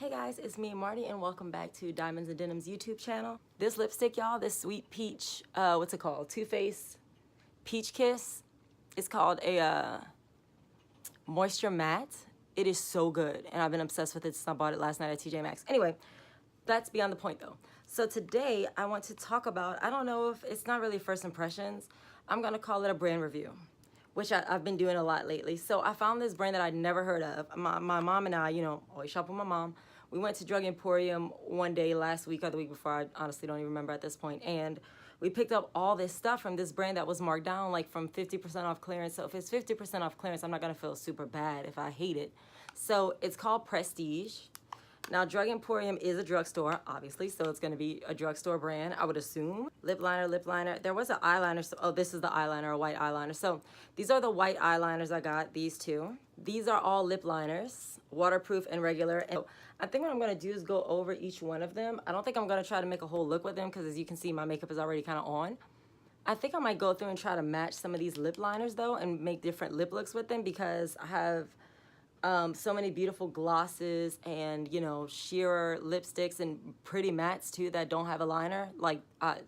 Hey guys, it's me, Marty, and welcome back to Diamonds and Denim's YouTube channel. This lipstick, y'all, this sweet peach, what's it called? Too Faced Peach Kiss. It's called a Moisture Matte. It is so good, and I've been obsessed with it since I bought it last night at TJ Maxx. Anyway, that's beyond the point though. So today, I want to talk about, I don't know if, it's not really first impressions. I'm gonna call it a brand review, which I've been doing a lot lately. So I found this brand that I'd never heard of. My mom and I, you know, always shop with my mom. We went to Drug Emporium one day last week or the week before, I honestly don't even remember at this point, and we picked up all this stuff from this brand that was marked down like from 50% off clearance. So if it's 50% off clearance, I'm not gonna feel super bad if I hate it. So it's called Prestige. Now, Drug Emporium is a drugstore, obviously, so it's going to be a drugstore brand, I would assume. Lip liner. There was an eyeliner. So, oh, this is the eyeliner, a white eyeliner. So these are the white eyeliners I got, these two. These are all lip liners, waterproof and regular. And I think what I'm going to do is go over each one of them. I don't think I'm going to try to make a whole look with them because, as you can see, my makeup is already kind of on. I think I might go through and try to match some of these lip liners, though, and make different lip looks with them because I have so many beautiful glosses and, you know, sheer lipsticks and pretty mattes too that don't have a liner. Like,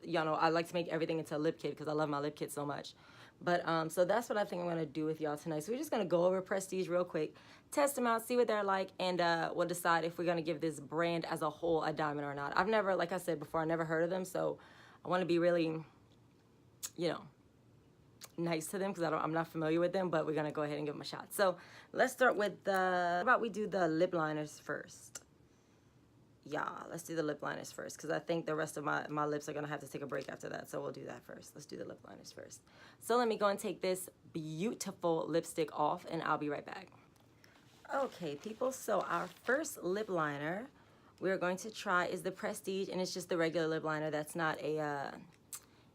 you know, I like to make everything into a lip kit because I love my lip kit so much. But so that's what I think I'm going to do with y'all tonight. So we're just going to go over Prestige real quick, test them out, see what they're like, and we'll decide if we're going to give this brand as a whole a diamond or not. I've never, like I said before, I never heard of them, so I want to be really, you know, nice to them because I'm not familiar with them, but we're gonna go ahead and give them a shot. So let's start with how about we do the lip liners first? Yeah, let's do the lip liners first because I think the rest of my lips are gonna have to take a break after that. So we'll do that first. Let's do the lip liners first. So let me go and take this beautiful lipstick off and I'll be right back. Okay, people, so our first lip liner we're going to try is the Prestige, and it's just the regular lip liner. That's not a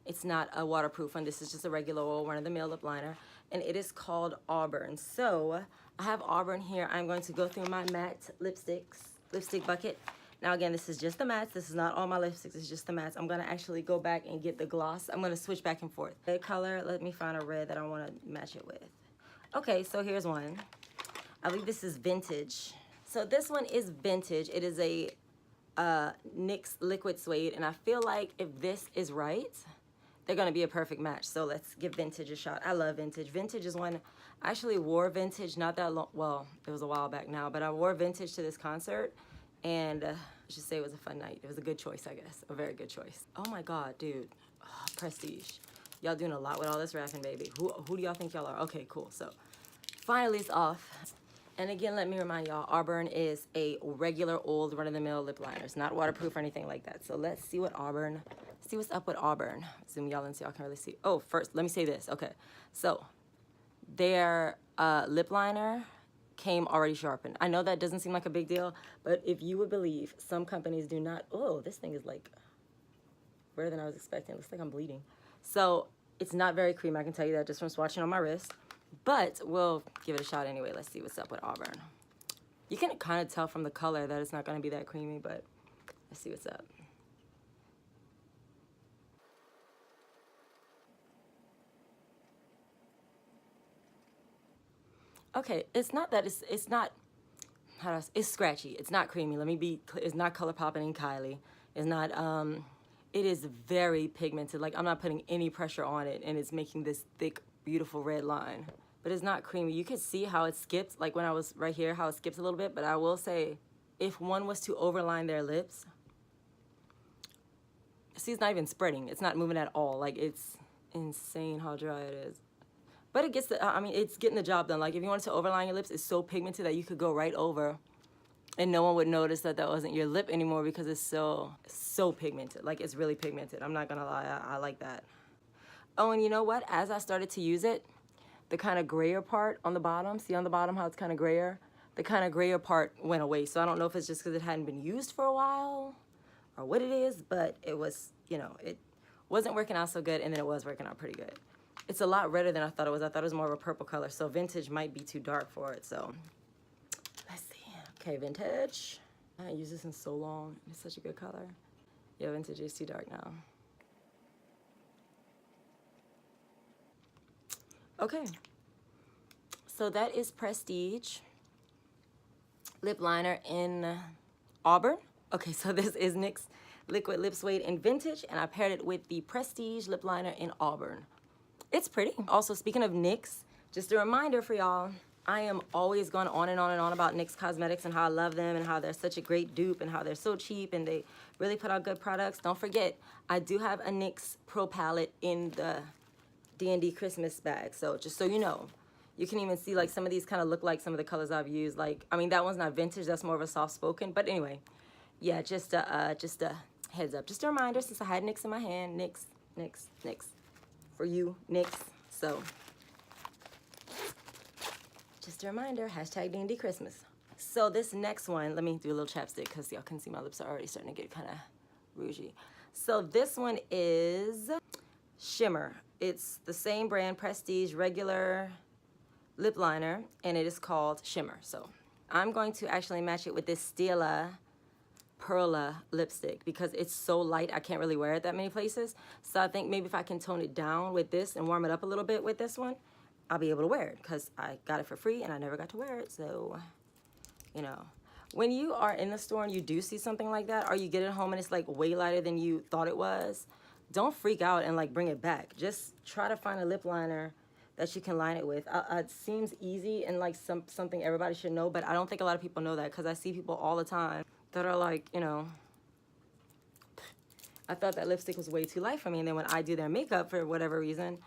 it's not a waterproof one. This is just a regular old run-of-the-mill lip liner, and it is called Auburn. So I have Auburn here. I'm going to go through my matte lipstick bucket. Now again, this is just the mattes. This is not all my lipsticks. It's just the mattes. I'm gonna actually go back and get the gloss. I'm gonna switch back and forth. Red color. Let me find a red that I want to match it with. Okay, so here's one. I believe this is vintage. So this one is vintage. It is a NYX liquid suede, and I feel like if this is right, they're gonna be a perfect match. So let's give vintage a shot. I love vintage. Vintage is one, I actually wore vintage not that long, well, it was a while back now, but I wore vintage to this concert, and I should say it was a fun night. It was a good choice, I guess, a very good choice. Oh my God, dude, oh, Prestige. Y'all doing a lot with all this wrapping, baby. Who do y'all think y'all are? Okay, cool, so finally it's off. And again, let me remind y'all, Auburn is a regular old run-of-the-mill lip liner. It's not waterproof or anything like that. So let's see what Auburn, see what's up with Auburn. Zoom y'all in so y'all can really see. Oh, first, let me say this. Okay, so their lip liner came already sharpened. I know that doesn't seem like a big deal, but if you would believe, some companies do not. Oh, this thing is like redder than I was expecting. It looks like I'm bleeding. So it's not very creamy. I can tell you that just from swatching on my wrist. But we'll give it a shot anyway. Let's see what's up with Auburn. You can kind of tell from the color that it's not going to be that creamy, but let's see what's up. Okay, it's not that it's not, how do I say, it's scratchy. It's not creamy. Let me be clear. It's not color popping and Kylie. It's not, it is very pigmented. Like, I'm not putting any pressure on it, and it's making this thick, beautiful red line. But it's not creamy. You can see how it skips, like when I was right here, how it skips a little bit. But I will say, if one was to overline their lips, see, it's not even spreading. It's not moving at all. Like, it's insane how dry it is. But it gets the, I mean, it's getting the job done. Like, if you wanted to overline your lips, it's so pigmented that you could go right over and no one would notice that that wasn't your lip anymore because it's so pigmented. Like, it's really pigmented. I'm not gonna lie, I like that. Oh, and you know what? As I started to use it, the kind of grayer part on the bottom, see on the bottom how it's kind of grayer? The kind of grayer part went away. So I don't know if it's just because it hadn't been used for a while or what it is, but it was, you know, it wasn't working out so good, and then it was working out pretty good. It's a lot redder than I thought it was. I thought it was more of a purple color, so vintage might be too dark for it, so let's see. Okay, vintage. I haven't used this in so long. It's such a good color. Yeah, vintage is too dark now. Okay, so that is Prestige lip liner in Auburn. Okay, so this is NYX Liquid Lip Suede in Vintage, and I paired it with the Prestige Lip Liner in Auburn. It's pretty. Also, speaking of NYX, just a reminder for y'all, I am always going on and on and on about NYX Cosmetics and how I love them and how they're such a great dupe and how they're so cheap and they really put out good products. Don't forget, I do have a NYX Pro Palette in the DandDChristmas bag. So just so you know, you can even see like some of these kind of look like some of the colors I've used. Like, I mean, that one's not vintage, that's more of a soft spoken. But anyway, yeah, just a heads up. Just a reminder, since I had NYX in my hand, NYX. For you, NYX. So, just a reminder, hashtag DandDChristmas. So this next one, let me do a little chapstick because y'all can see my lips are already starting to get kind of rougey. So this one is Shimmer. It's the same brand, Prestige, regular lip liner, and it is called Shimmer. So I'm going to actually match it with this Stila Perla lipstick because it's so light I can't really wear it that many places. So I think maybe if I can tone it down with this and warm it up a little bit with this one, I'll be able to wear it because I got it for free and I never got to wear it. So, you know, when you are in the store and you do see something like that, or you get it home and it's like way lighter than you thought it was, don't freak out and like bring it back. Just try to find a lip liner that you can line it with. It seems easy and like something everybody should know, but I don't think a lot of people know that because I see people all the time that are like, you know, I thought that lipstick was way too light for me. And then when I do their makeup for whatever reason,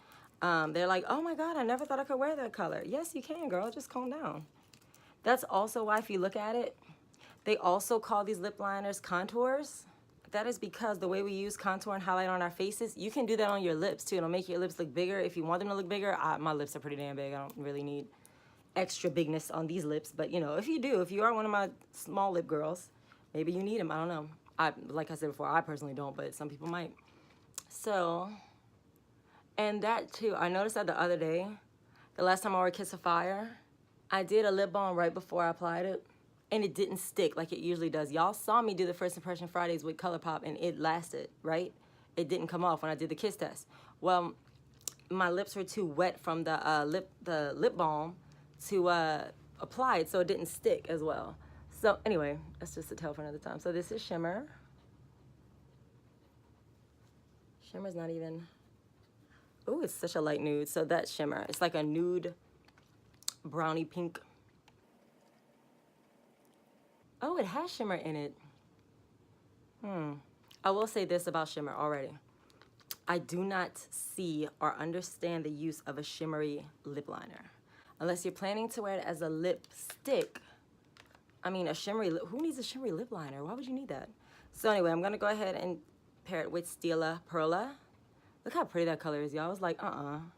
they're like, oh my God, I never thought I could wear that color. Yes, you can, girl. Just calm down. That's also why if you look at it, they also call these lip liners contours. That is because the way we use contour and highlight on our faces, you can do that on your lips too. It'll make your lips look bigger. If you want them to look bigger, my lips are pretty damn big. I don't really need extra bigness on these lips. But you know, if you do, if you are one of my small lip girls, maybe you need them. I don't know. Like I said before, I personally don't, but some people might. So, and that too, I noticed that the other day, the last time I wore Kiss of Fire, I did a lip balm right before I applied it, and it didn't stick like it usually does. Y'all saw me do the First Impression Fridays with ColourPop, and it lasted, right? It didn't come off when I did the kiss test. Well, my lips were too wet from the lip balm to apply it, so it didn't stick as well. So anyway, that's just a tale for another time. So this is Shimmer. Shimmer's not even, oh, it's such a light nude. So that's Shimmer. It's like a nude brownie pink. Oh, it has shimmer in it. I will say this about Shimmer already. I do not see or understand the use of a shimmery lip liner. Unless you're planning to wear it as a lipstick. I mean, who needs a shimmery lip liner? Why would you need that? So anyway, I'm gonna go ahead and pair it with Stila Perla. Look how pretty that color is, y'all. I was like, I'm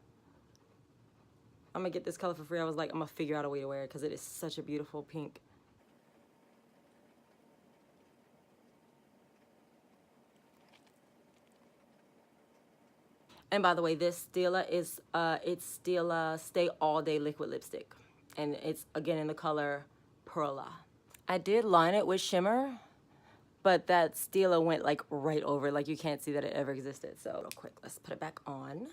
gonna get this color for free. I was like, I'm gonna figure out a way to wear it because it is such a beautiful pink. And by the way, this Stila is, it's Stila Stay All Day Liquid Lipstick. And it's, again, in the color Perla. I did line it with shimmer, but that Stila went like right over, like you can't see that it ever existed. So real quick, let's put it back on.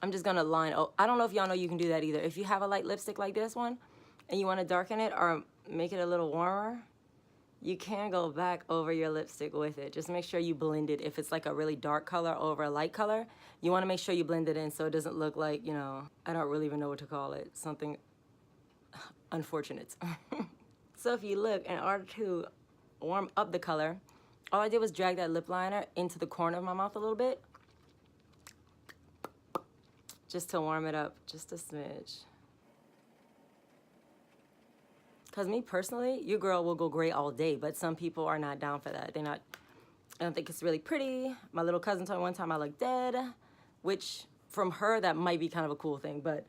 I'm just gonna line, I don't know if y'all know you can do that either. If you have a light lipstick like this one, and you wanna darken it or make it a little warmer, you can go back over your lipstick with it. Just make sure you blend it. If it's like a really dark color over a light color, you wanna make sure you blend it in so it doesn't look like, you know, I don't really even know what to call it, something unfortunate. So if you look, in order to warm up the color, all I did was drag that lip liner into the corner of my mouth a little bit, just to warm it up, just a smidge. Because me personally, your girl will go gray all day, but some people are not down for that. I don't think it's really pretty. My little cousin told me one time I look dead, which from her, that might be kind of a cool thing, but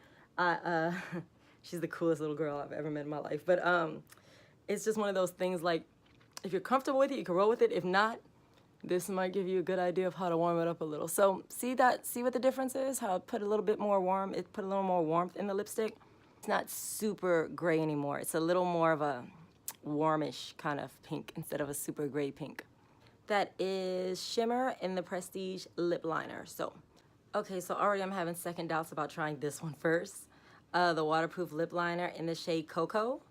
she's the coolest little girl I've ever met in my life. But it's just one of those things, like, if you're comfortable with it, you can roll with it. If not, this might give you a good idea of how to warm it up a little. So see what the difference is? How it put a little bit more put a little more warmth in the lipstick. It's not super gray anymore. It's a little more of a warmish kind of pink instead of a super gray pink. That is Shimmer in the Prestige Lip Liner. So, okay, so already I'm having second doubts about trying this one first. The waterproof lip liner in the shade Cocoa.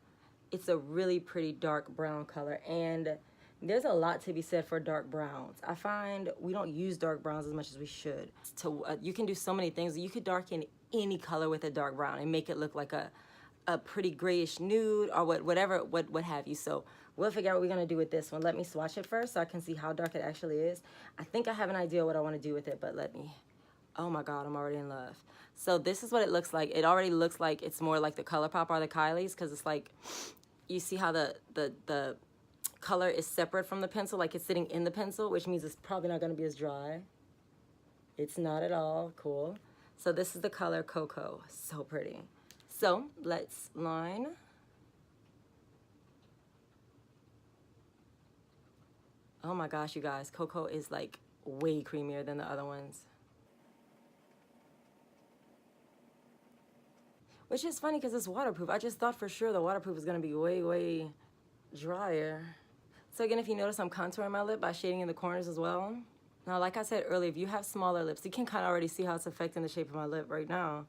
It's a really pretty dark brown color, and there's a lot to be said for dark browns. I find we don't use dark browns as much as we should. You can do so many things. You could darken any color with a dark brown and make it look like a pretty grayish nude or what have you. So we'll figure out what we're gonna do with this one. Let me swatch it first so I can see how dark it actually is. I think I have an idea what I want to do with it, but let me. Oh my God, I'm already in love. So this is what it looks like. It already looks like it's more like the ColourPop or the Kylie's, because it's like, you see how the color is separate from the pencil, like it's sitting in the pencil, which means it's probably not gonna be as dry. It's not at all. Cool. So this is the color Cocoa. So pretty. So let's line. Oh my gosh, you guys, Cocoa is like way creamier than the other ones. Which is funny because it's waterproof. I just thought for sure the waterproof was gonna be way, way drier. So again, if you notice, I'm contouring my lip by shading in the corners as well. Now, like I said earlier, if you have smaller lips, you can kind of already see how it's affecting the shape of my lip right now.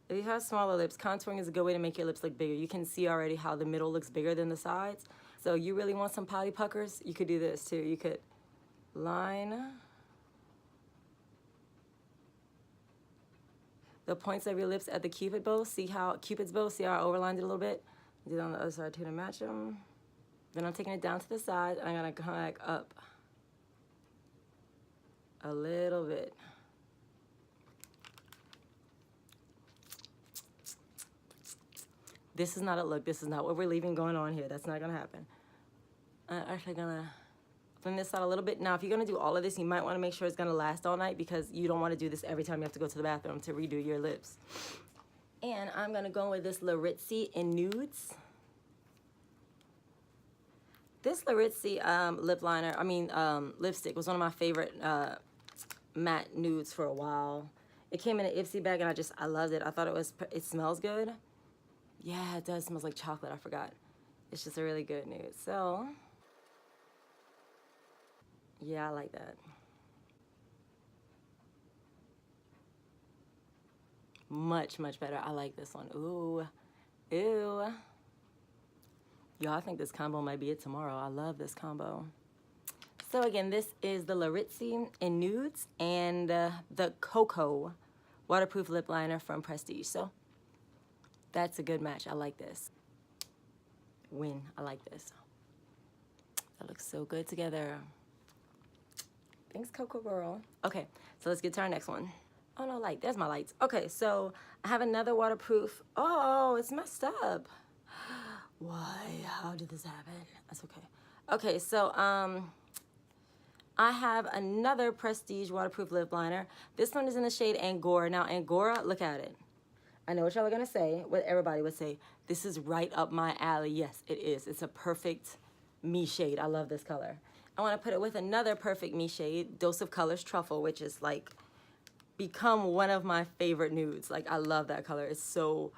If you have smaller lips, contouring is a good way to make your lips look bigger. You can see already how the middle looks bigger than the sides. So you really want some pouty puckers, you could do this too. You could line the points of your lips at the Cupid's bow. See how I overlined it a little bit. Do it on the other side too to match them. Then I'm taking it down to the side, and I'm gonna come back up a little bit. This is not a look. This is not what we're leaving going on here. That's not gonna happen. I'm actually gonna thin this out a little bit. Now, if you're gonna do all of this, you might wanna make sure it's gonna last all night, because you don't wanna do this every time you have to go to the bathroom to redo your lips. And I'm gonna go with this Laritzi in Nudes. This Laritzi lipstick was one of my favorite matte nudes for a while. It came in an Ipsy bag, and I loved it. I thought it smells good. Yeah, it does. It smells like chocolate. I forgot. It's just a really good nude. So, yeah, I like that. Much, much better. I like this one. Ooh. Ew. Y'all, I think this combo might be it tomorrow. I love this combo. So again, this is the Laritzi in Nudes and the Cocoa waterproof lip liner from Prestige. So that's a good match. I like this. Win. I like this. That looks so good together. Thanks, Cocoa Girl. Okay, so let's get to our next one. Oh no, light. There's my lights. Okay, so I have another waterproof. Oh, it's messed up. Why? How did this happen? That's okay. Okay, so I have another Prestige waterproof lip liner. This one is in the shade Angora. Now, Angora, look at it. I know what y'all are gonna say, what everybody would say. This is right up my alley. Yes, it is. It's a perfect me shade. I love this color. I wanna put it with another perfect me shade, Dose of Colors Truffle, which is like become one of my favorite nudes. Like, I love that color. It's so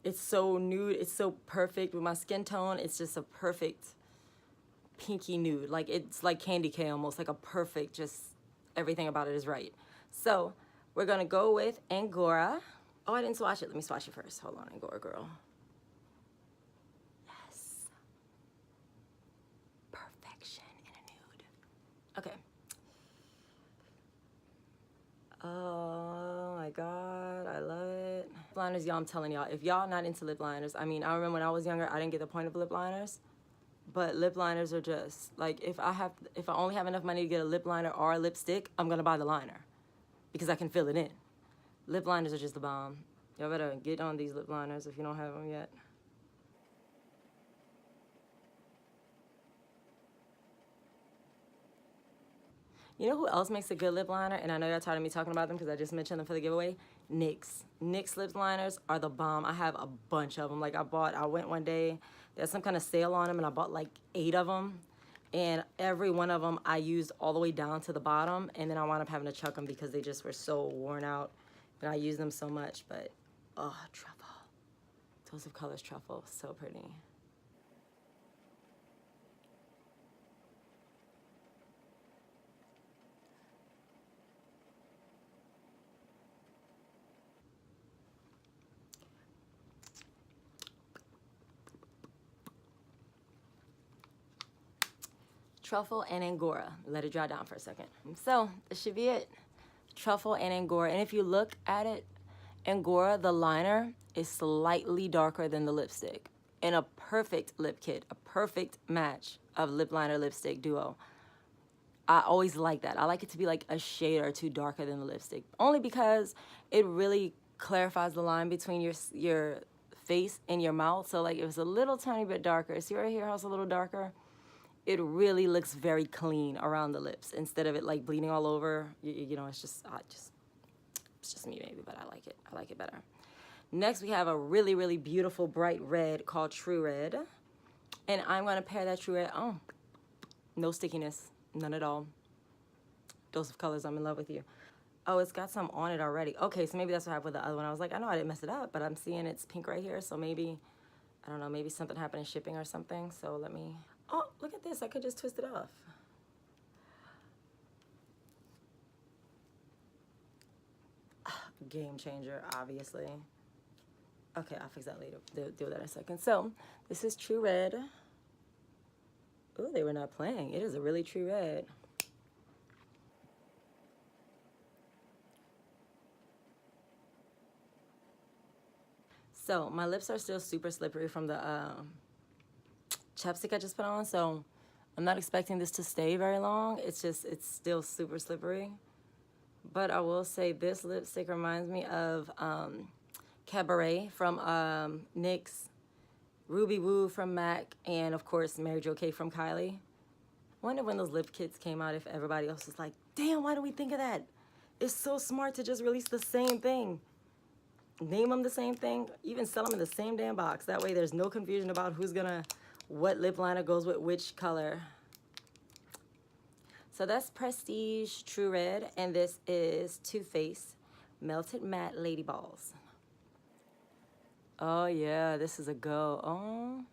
nude. It's so perfect with my skin tone. It's just a perfect pinky nude. Like, it's like candy cane almost, like a perfect, just everything about it is right. So we're gonna go with Angora. Oh, I didn't swatch it. Let me swatch it first. Hold on, Angora girl. Yes. Perfection in a nude. Okay. Oh my God, I love it. Lip liners, y'all, I'm telling y'all, if y'all not into lip liners, I mean, I remember when I was younger, I didn't get the point of lip liners, but lip liners are just, like, if I only have enough money to get a lip liner or a lipstick, I'm gonna buy the liner because I can fill it in. Lip liners are just the bomb. Y'all better get on these lip liners if you don't have them yet. You know who else makes a good lip liner? And I know y'all tired of me talking about them because I just mentioned them for the giveaway. NYX. NYX lip liners are the bomb. I have a bunch of them. Like, I went one day, there's some kind of sale on them, and I bought like 8 of them. And every one of them I used all the way down to the bottom, and then I wound up having to chuck them because they just were so worn out. And I used them so much, but, oh, truffle. Dose of Colors Truffle, so pretty. Truffle and Angora. Let it dry down for a second. So this should be it. Truffle and Angora. And if you look at it, Angora, the liner, is slightly darker than the lipstick. In a perfect lip kit, a perfect match of lip liner lipstick duo. I always like that. I like it to be like a shade or two darker than the lipstick. Only because it really clarifies the line between your face and your mouth. So like if it's a little tiny bit darker, see right here how it's a little darker? It really looks very clean around the lips instead of it like bleeding all over. You know, it's just me maybe, but I like it. I like it better. Next, we have a really, really beautiful bright red called True Red. And I'm going to pair that True Red. Oh, no stickiness. None at all. Dose of colors, I'm in love with you. Oh, it's got some on it already. Okay, so maybe that's what happened with the other one. I was like, I know I didn't mess it up, but I'm seeing it's pink right here. So maybe, I don't know, maybe something happened in shipping or something. So let me, oh, look at this. I could just twist it off. Game changer, obviously. Okay, I'll fix that later. Deal with that in a second. So, this is True Red. Oh, they were not playing. It is a really true red. So, my lips are still super slippery from the chapstick I just put on. So, I'm not expecting this to stay very long. It's still super slippery. But I will say this lipstick reminds me of Cabaret from NYX, Ruby Woo from MAC, and of course Mary Jo K from Kylie. I wonder when those lip kits came out if everybody else was like, damn, why do we think of that? It's so smart to just release the same thing. Name them the same thing, even sell them in the same damn box. That way there's no confusion about what lip liner goes with which color. So that's Prestige True Red, and this is Too Faced Melted Matte Lady Balls. Oh yeah, this is a go. Oh.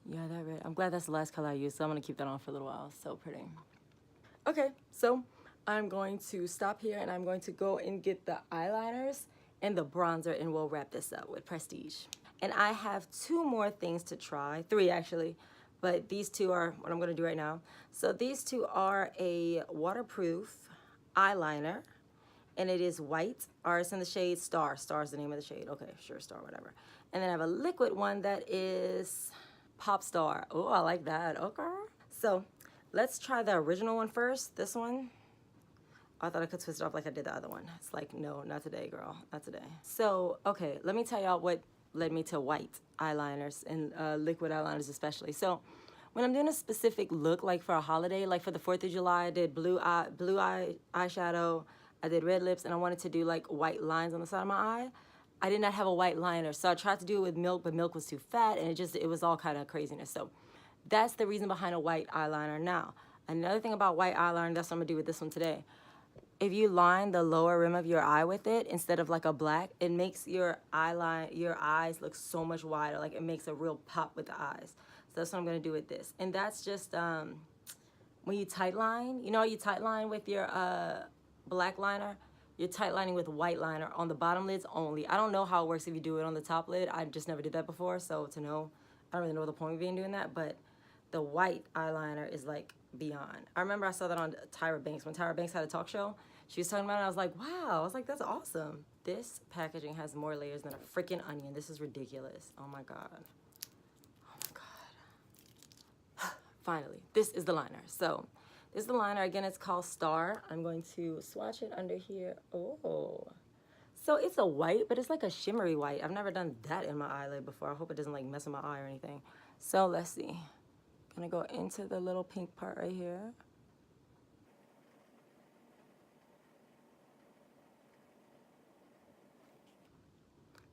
Yeah, that red. I'm glad that's the last color I used, so I'm gonna keep that on for a little while. So pretty. Okay, so I'm going to stop here and I'm going to go and get the eyeliners and the bronzer, and we'll wrap this up with Prestige. And I have two more things to try, three actually, but these two are what I'm gonna do right now. So these two are a waterproof eyeliner, and it is white, or it's in the shade Star. Star is the name of the shade. Okay, sure, Star, whatever. And then I have a liquid one that is PopStar. Oh, I like that. Okay. So let's try the original one first. This one. I thought I could twist it off like I did the other one. It's like, no, not today, girl. Not today. So, okay, let me tell y'all what led me to white eyeliners and liquid eyeliners especially. So when I'm doing a specific look, like for a holiday, like for the 4th of July, I did blue eyeshadow, I did red lips, and I wanted to do like white lines on the side of my eye. I did not have a white liner, so I tried to do it with milk, but milk was too fat, and it was all kind of craziness. So that's the reason behind a white eyeliner. Now, another thing about white eyeliner, that's what I'm gonna do with this one today. If you line the lower rim of your eye with it instead of like a black, it makes your eyes look so much wider. Like it makes a real pop with the eyes. So that's what I'm gonna do with this. And that's just when you tight line, you know, you tight line with your black liner, you're tight lining with white liner on the bottom lids only. I don't know how it works if you do it on the top lid. I just never did that before, so to know, I don't really know the point of being doing that, but the white eyeliner is like beyond. I remember I saw that on Tyra Banks. When Tyra Banks had a talk show, she was talking about it, I was like, wow. I was like, that's awesome. This packaging has more layers than a freaking onion. This is ridiculous. Oh my God. Oh my God. Finally, this is the liner. So this is the liner. Again, it's called Star. I'm going to swatch it under here. Oh. So it's a white, but it's like a shimmery white. I've never done that in my eyelid before. I hope it doesn't like mess with my eye or anything. So let's see. Gonna go into the little pink part right here.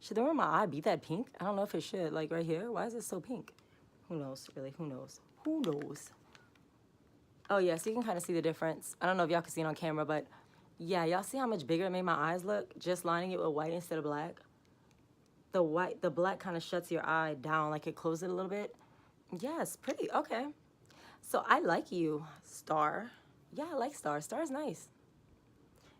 Should the rim of my eye be that pink? I don't know if it should. Like right here, why is it so pink? Who knows, really, who knows? Who knows? Oh yeah, so you can kind of see the difference. I don't know if y'all can see it on camera, but yeah, y'all see how much bigger it made my eyes look? Just lining it with white instead of black. The black kind of shuts your eye down, like it closes it a little bit. Yes, pretty, okay. So I like you, Star. Yeah, I like Star. Star is nice.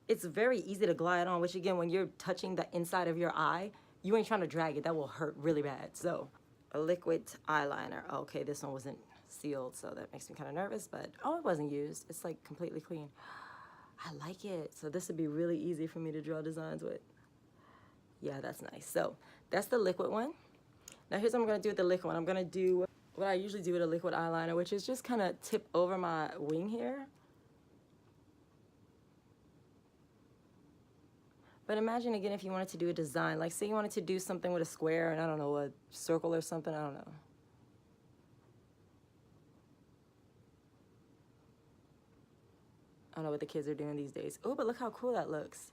It's very easy to glide on, which again, when you're touching the inside of your eye, you ain't trying to drag it. That will hurt really bad. So a liquid eyeliner. Okay, this one wasn't sealed, so that makes me kind of nervous, but oh, it wasn't used. It's like completely clean. I like it. So this would be really easy for me to draw designs with. Yeah, that's nice. So that's the liquid one. Now here's what I'm gonna do with the liquid one. I'm gonna do what I usually do with a liquid eyeliner, which is just kind of tip over my wing here. But imagine again if you wanted to do a design, like say you wanted to do something with a square and I don't know, a circle or something, I don't know. I don't know what the kids are doing these days. Oh, but look how cool that looks.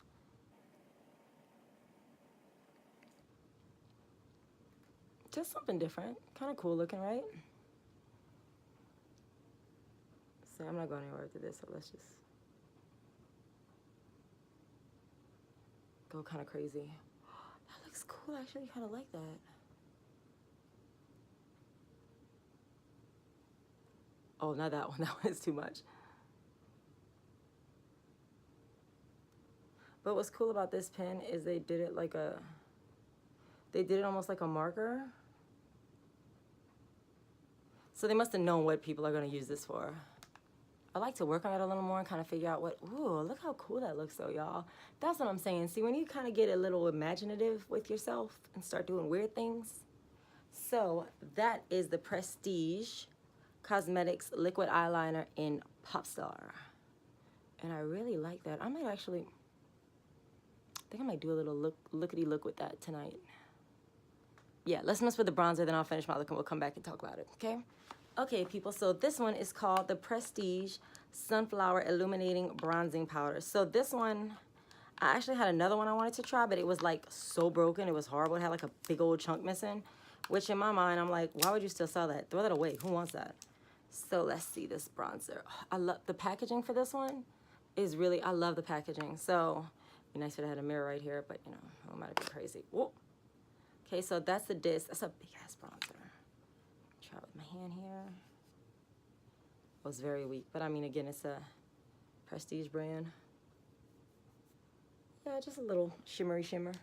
Just something different. Kind of cool looking, right? So I'm not going anywhere with this, so let's just go kind of crazy. That looks cool. I actually kind of like that. Oh, not that one. That one is too much. But what's cool about this pen is they did it like a, they did it almost like a marker. So they must have known what people are going to use this for. I like to work on it a little more and kind of figure out what, ooh, look how cool that looks though, y'all. That's what I'm saying. See, when you kind of get a little imaginative with yourself and start doing weird things. So that is the Prestige Cosmetics Liquid Eyeliner in PopStar. And I really like that. I might actually, I think I might do a little lookity-look with that tonight. Yeah, let's mess with the bronzer, then I'll finish my look and we'll come back and talk about it, okay? Okay, people, so this one is called the Prestige Sunflower Illuminating Bronzing Powder. So this one, I actually had another one I wanted to try, but it was like so broken. It was horrible. It had like a big old chunk missing, which in my mind, I'm like, why would you still sell that? Throw that away. Who wants that? So let's see this bronzer. I love the packaging for this one is really, I love the packaging. So it'd be nice if I had a mirror right here, but you know, I might be crazy. Whoa. Okay, so that's the disc. That's a big ass bronzer. Try with my hand here. It was very weak, but I mean, again, it's a Prestige brand. Yeah, just a little shimmery shimmer.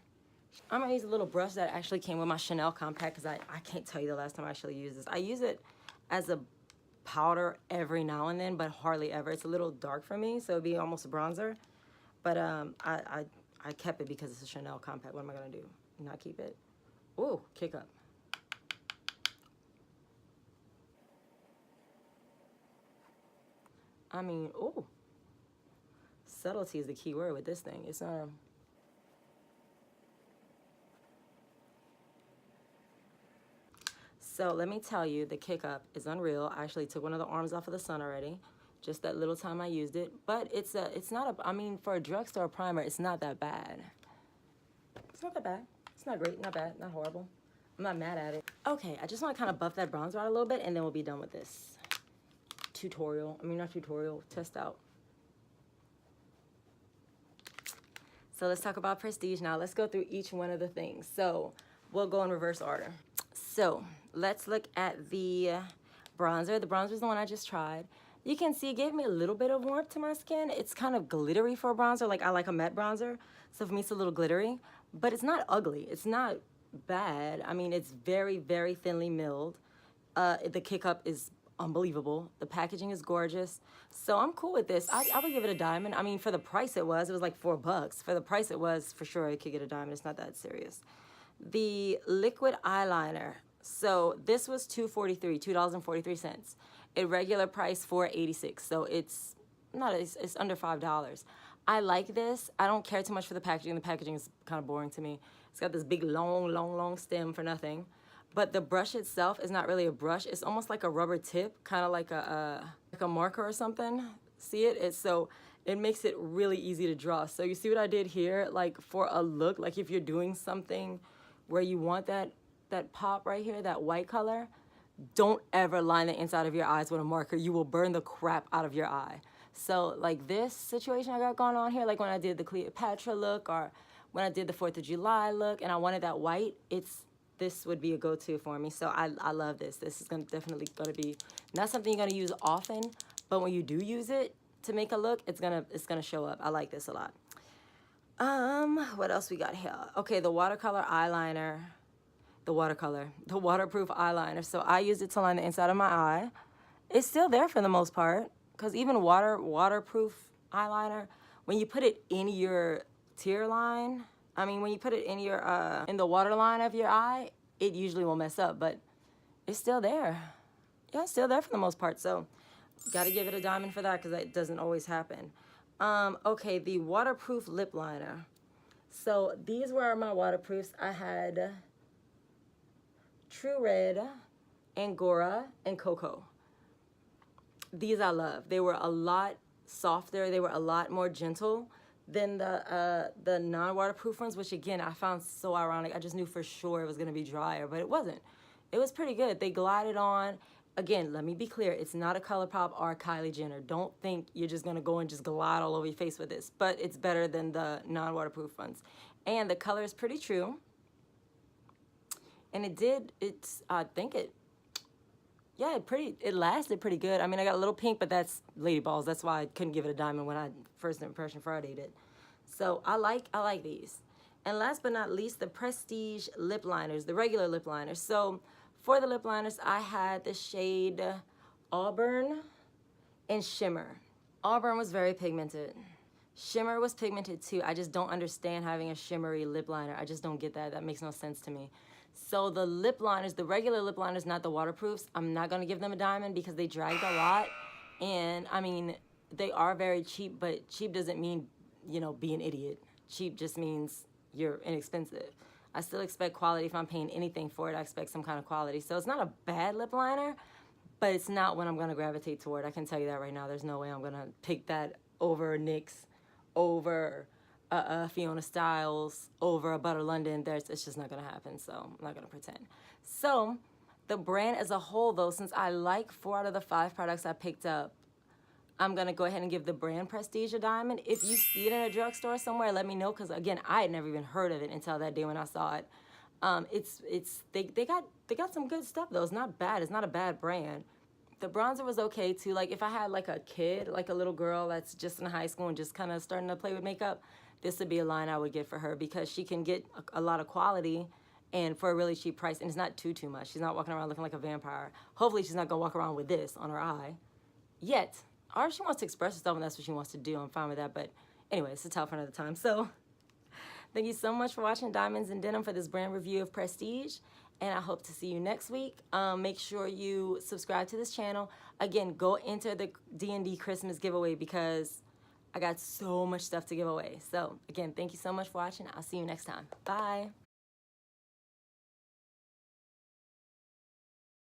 I'm gonna use a little brush that actually came with my Chanel compact because I can't tell you the last time I actually used this. I use it as a powder every now and then, but hardly ever. It's a little dark for me, so it'd be almost a bronzer. But I kept it because it's a Chanel compact. What am I gonna do? Not keep it? Ooh, kick up. I mean, ooh. Subtlety is the key word with this thing. It's So let me tell you, the kick up is unreal. I actually took one of the arms off of the sun already. Just that little time I used it. But it's not a, I mean, for a drugstore primer, it's not that bad. It's not that bad. It's not great, not bad, not horrible. I'm not mad at it. Okay, I just want to kind of buff that bronzer out a little bit and then we'll be done with this tutorial. I mean, not tutorial, test out. So let's talk about Prestige now. Let's go through each one of the things. So we'll go in reverse order. So let's look at the bronzer. The bronzer is the one I just tried. You can see it gave me a little bit of warmth to my skin. It's kind of glittery for a bronzer. Like I like a matte bronzer. So for me, it's a little glittery, but it's not ugly. It's not bad. I mean, it's very, very thinly milled. The kick up is unbelievable. The packaging is gorgeous. So I'm cool with this. I would give it a diamond. I mean, for the price it was like $4. For the price it was, for sure, I could get a diamond. It's not that serious. The liquid eyeliner. So this was $2.43. At regular price $4.86. So it's under $5. I like this. I don't care too much for the packaging. The packaging is kind of boring to me. It's got this big long stem for nothing. But the brush itself is not really a brush. It's almost like a rubber tip, kind of like a marker or something. See it? So it makes it really easy to draw. So you see what I did here? Like for a look, like if you're doing something where you want that pop right here, that white color, don't ever line the inside of your eyes with a marker. You will burn the crap out of your eye. So like this situation I got going on here, like when I did the Cleopatra look or when I did the 4th of July look and I wanted that white, this would be a go-to for me. So I love this. This is definitely gonna be not something you're gonna use often, but when you do use it to make a look, it's gonna show up. I like this a lot. What else we got here? Okay, the watercolor eyeliner. The waterproof eyeliner. So I used it to line the inside of my eye. It's still there for the most part, because even waterproof eyeliner, when you put it in your tear line, I mean, when you put it in your in the waterline of your eye, it usually will mess up, but it's still there. Yeah, it's still there for the most part. So got to give it a diamond for that, because that doesn't always happen. Okay, the waterproof lip liner. So these were my waterproofs. I had True Red, Angora, and Cocoa. These I love. They were a lot softer. They were a lot more gentle than the non-waterproof ones, which again, I found so ironic. I just knew for sure it was going to be drier, but it wasn't. It was pretty good. They glided on. Again, let me be clear. It's not a ColourPop or a Kylie Jenner. Don't think you're just going to go and just glide all over your face with this, but it's better than the non-waterproof ones. And the color is pretty true. And I think it lasted pretty good. I mean, I got a little pink, but that's lady balls. That's why I couldn't give it a diamond when I first impression Friday did. So I like these. And last but not least, the Prestige lip liners, the regular lip liners. So for the lip liners, I had the shade Auburn and Shimmer. Auburn was very pigmented. Shimmer was pigmented too. I just don't understand having a shimmery lip liner. I just don't get that. That makes no sense to me. So the lip liners, the regular lip liners, not the waterproofs, I'm not going to give them a diamond because they dragged a lot. And I mean, they are very cheap, but cheap doesn't mean, you know, be an idiot. Cheap just means you're inexpensive. I still expect quality. If I'm paying anything for it, I expect some kind of quality. So it's not a bad lip liner, but it's not what I'm going to gravitate toward. I can tell you that right now. There's no way I'm going to pick that over NYX, over Fiona Styles, over a Butter London. It's just not going to happen, so I'm not going to pretend. So the brand as a whole, though, since I like 4 out of the 5 products I picked up, I'm going to go ahead and give the brand Prestige a diamond. If you see it in a drugstore somewhere, let me know, because, again, I had never even heard of it until that day when I saw it. They got some good stuff, though. It's not bad. It's not a bad brand. The bronzer was okay, too. Like, if I had, like, a kid, like a little girl that's just in high school and just kind of starting to play with makeup, this would be a line I would get for her, because she can get a lot of quality and for a really cheap price, and it's not too much. She's not walking around looking like a vampire. Hopefully she's not going to walk around with this on her eye yet. Or if she wants to express herself and that's what she wants to do, I'm fine with that. But anyway, it's a tell for another time. So thank you so much for watching Diamonds and Denim for this brand review of Prestige. And I hope to see you next week. Make sure you subscribe to this channel. Again, go enter the DandDChristmas giveaway, because I got so much stuff to give away. So again, thank you so much for watching. I'll see you next time. Bye.